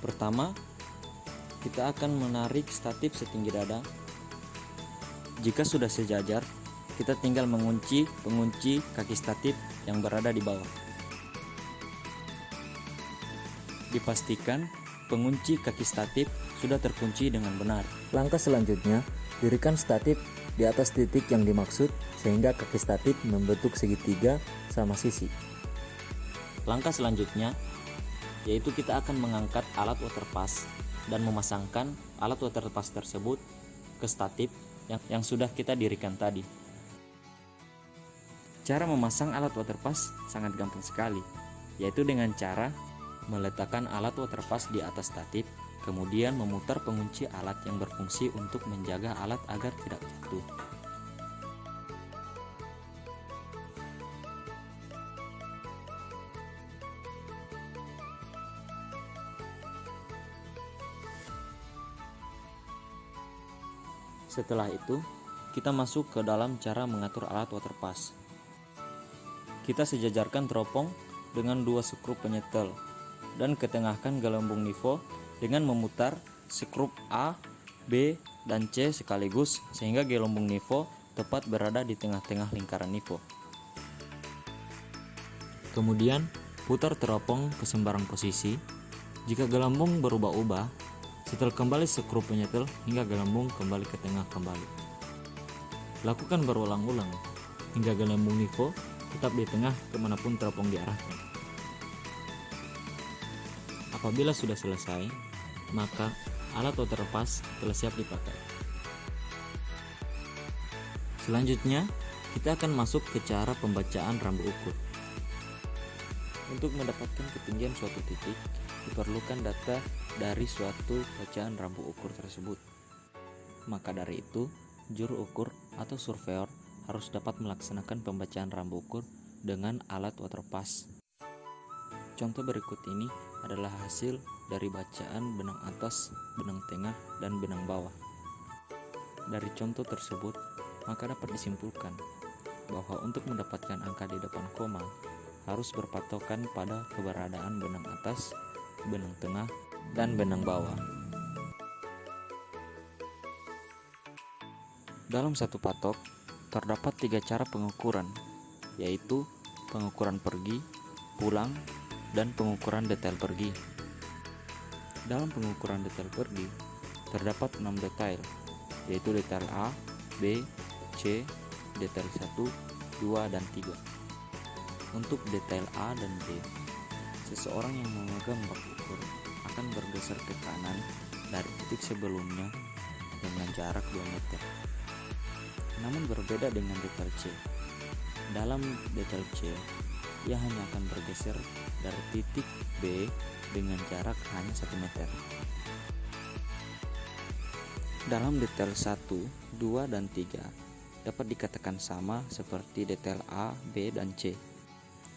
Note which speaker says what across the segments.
Speaker 1: Pertama, kita akan menarik statif setinggi dada. Jika sudah sejajar, kita tinggal mengunci pengunci kaki statif yang berada di bawah. Dipastikan pengunci kaki statif sudah terkunci dengan benar. Langkah selanjutnya, dirikan statif di atas titik yang dimaksud sehingga kaki statif membentuk segitiga sama sisi. Langkah selanjutnya yaitu kita akan mengangkat alat waterpass dan memasangkan alat waterpass tersebut ke statif yang sudah kita dirikan tadi. Cara memasang alat waterpass sangat gampang sekali, yaitu dengan cara meletakkan alat waterpass di atas statif, kemudian memutar pengunci alat yang berfungsi untuk menjaga alat agar tidak jatuh. Setelah itu, kita masuk ke dalam cara mengatur alat waterpass. Kita sejajarkan teropong dengan 2 skrup penyetel dan ketengahkan gelembung nifo dengan memutar skrup A, B, dan C sekaligus sehingga gelembung nifo tepat berada di tengah-tengah lingkaran nifo. Kemudian, putar teropong ke sembarang posisi. Jika gelembung berubah-ubah, setel kembali skrup penyetel hingga gelembung kembali ke tengah kembali. Lakukan berulang-ulang hingga gelembung nifo tetap di tengah kemanapun teropong diarahkan. Apabila sudah selesai, maka alat waterpass telah siap dipakai. Selanjutnya, kita akan masuk ke cara pembacaan rambu ukur. Untuk mendapatkan ketinggian suatu titik, diperlukan data dari suatu bacaan rambu ukur tersebut. Maka dari itu, juru ukur atau surveyor harus dapat melaksanakan pembacaan rambu ukur dengan alat waterpass. Contoh berikut ini adalah hasil dari bacaan benang atas, benang tengah, dan benang bawah. Dari contoh tersebut, maka dapat disimpulkan bahwa untuk mendapatkan angka di depan koma harus berpatokan pada keberadaan benang atas, benang tengah, dan benang bawah. Dalam satu patok, terdapat 3 cara pengukuran, yaitu pengukuran pergi, pulang, dan pengukuran detail pergi. Dalam pengukuran detail pergi, terdapat 6 detail, yaitu detail A, B, C, detail 1, 2, dan 3. Untuk detail A dan B, seseorang yang memegang bak ukur akan bergeser ke kanan dari titik sebelumnya dengan jarak 2 meter. Namun berbeda dengan detail C. Dalam detail C, ia hanya akan bergeser dari titik B dengan jarak hanya 1 meter. Dalam detail 1, 2, dan 3 dapat dikatakan sama seperti detail A, B, dan C.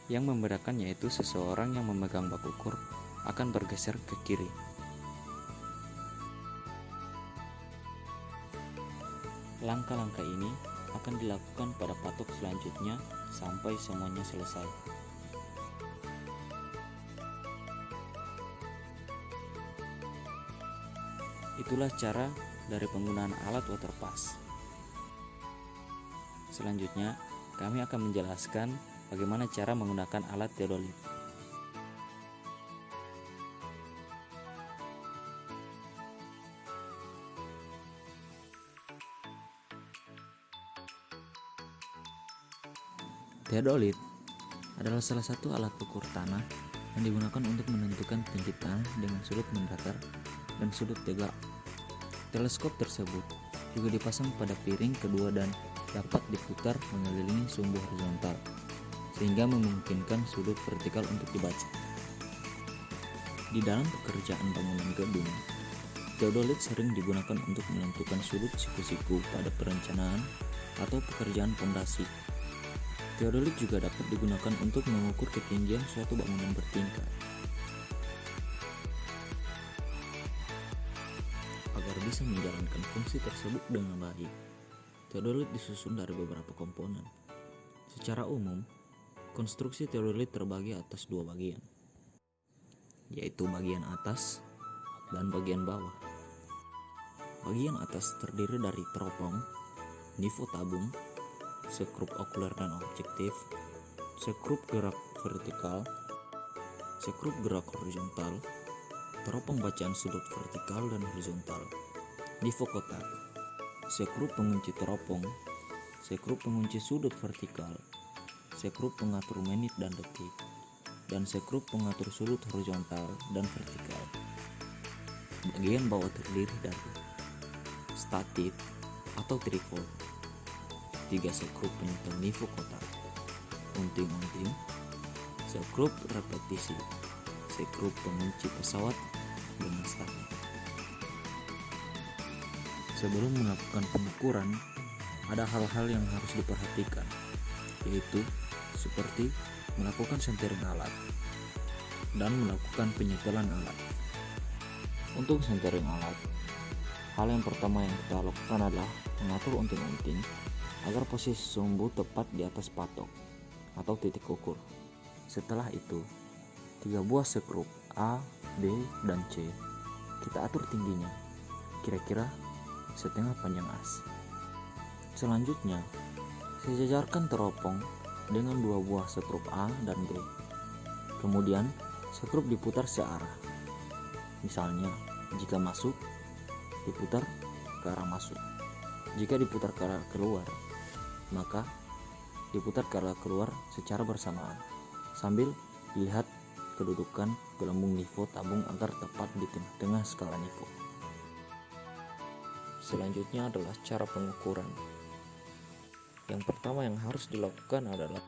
Speaker 1: Yang membedakan yaitu seseorang yang memegang bak ukur akan bergeser ke kiri. Langkah-langkah ini akan dilakukan pada patok selanjutnya sampai semuanya selesai. Itulah cara dari penggunaan alat waterpass. Selanjutnya, kami akan menjelaskan bagaimana cara menggunakan alat teodolit. Teodolit adalah salah satu alat ukur tanah yang digunakan untuk menentukan tinggi tanah dengan sudut mendatar dan sudut tegak. Teleskop tersebut juga dipasang pada piring kedua dan dapat diputar mengelilingi sumbu horizontal, sehingga memungkinkan sudut vertikal untuk dibaca. Di dalam pekerjaan bangunan gedung, teodolit sering digunakan untuk menentukan sudut siku-siku pada perencanaan atau pekerjaan pondasi. Teodolit juga dapat digunakan untuk mengukur ketinggian suatu bangunan bertingkat. Agar bisa menjalankan fungsi tersebut dengan baik, teodolit disusun dari beberapa komponen. Secara umum, konstruksi teodolit terbagi atas 2 bagian, yaitu bagian atas dan bagian bawah. Bagian atas terdiri dari teropong, nifo tabung, sekrup okuler dan objektif, sekrup gerak vertikal, sekrup gerak horizontal, teropong bacaan sudut vertikal dan horizontal, nifo kotak, sekrup pengunci teropong, sekrup pengunci sudut vertikal, sekrup pengatur menit dan detik, dan sekrup pengatur sudut horizontal dan vertikal. Bagian bawah terdiri dari statif atau tripod, 3 sekrup penyetel nifo kotak, unting-unting, sekrup repetisi, sekrup pengunci pesawat dengan statif. Sebelum melakukan pengukuran, ada hal-hal yang harus diperhatikan, yaitu seperti melakukan sentering alat dan melakukan penyetelan alat. Untuk sentering alat, hal yang pertama yang kita lakukan adalah mengatur unting-unting agar posisi sumbu tepat di atas patok atau titik ukur. Setelah itu, 3 buah sekrup A, B, dan C kita atur tingginya, kira-kira setengah panjang as. Selanjutnya, sejajarkan teropong dengan 2 buah sekrup A dan B. Kemudian, sekrup diputar searah. Misalnya, jika masuk, diputar ke arah masuk. Jika diputar ke arah keluar, maka diputar ke arah keluar secara bersamaan, sambil dilihat kedudukan gelembung nifo tabung agar tepat di tengah-tengah skala nifo. Selanjutnya adalah cara pengukuran. Yang pertama yang harus dilakukan adalah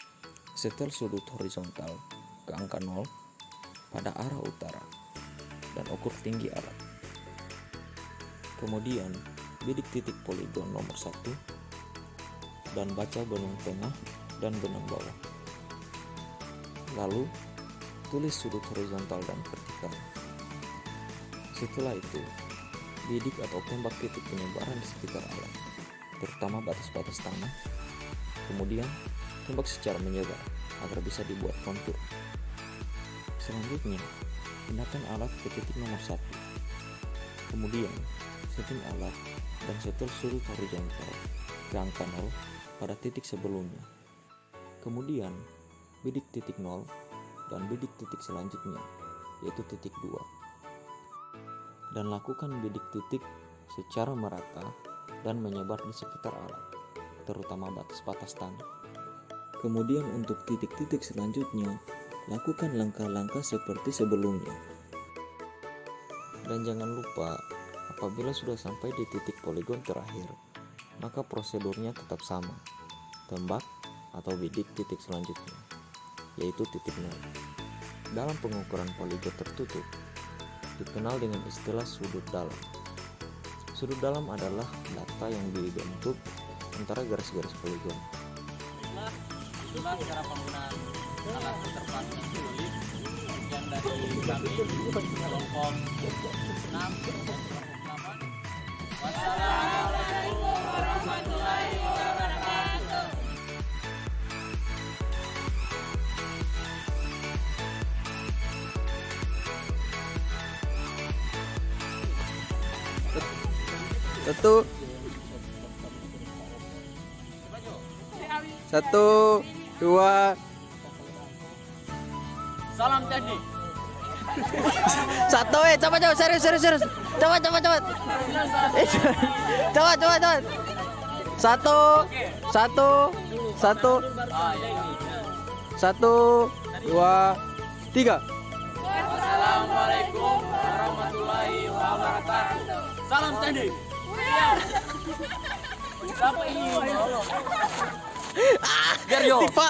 Speaker 1: setel sudut horizontal ke angka 0 pada arah utara dan ukur tinggi alat. Kemudian bidik titik poligon nomor 1 dan baca benang tengah dan benang bawah. Lalu tulis sudut horizontal dan vertikal. Setelah itu, bidik atau tembak titik penyebaran di sekitar alat, terutama batas-batas tanah. Kemudian tembak secara menyebar agar bisa dibuat kontur. Selanjutnya, pindahkan alat ke titik nomor 1. Kemudian setting alat dan setel sudut horizontal ke angka 0 pada titik sebelumnya. Kemudian bidik titik 0 dan bidik titik selanjutnya, yaitu titik 2. Dan lakukan bidik titik secara merata dan menyebar di sekitar alat, terutama batas-batas tanah. Kemudian untuk titik-titik selanjutnya, lakukan langkah-langkah seperti sebelumnya. Dan jangan lupa, apabila sudah sampai di titik poligon terakhir, maka prosedurnya tetap sama, tembak atau bidik titik selanjutnya, yaitu titik 0. Dalam pengukuran poligon tertutup, dikenal dengan istilah sudut dalam. Sudut dalam adalah data yang dibentuk antara garis-garis poligon.
Speaker 2: Itulah cara penggunaan alat interval sulit yang dari kami kelompok 6 dan 8. Wassalamualaikum warahmatullahi wabarakatuh.
Speaker 3: Satu, dua.
Speaker 2: Salam teknik.
Speaker 3: Satu, coba serius. Coba. Coba. Satu. Satu, dua, tiga.
Speaker 2: Wassalamualaikum warahmatullahi wabarakatuh. Salam teknik. Siapa ini? Biar yo.
Speaker 3: Tipa.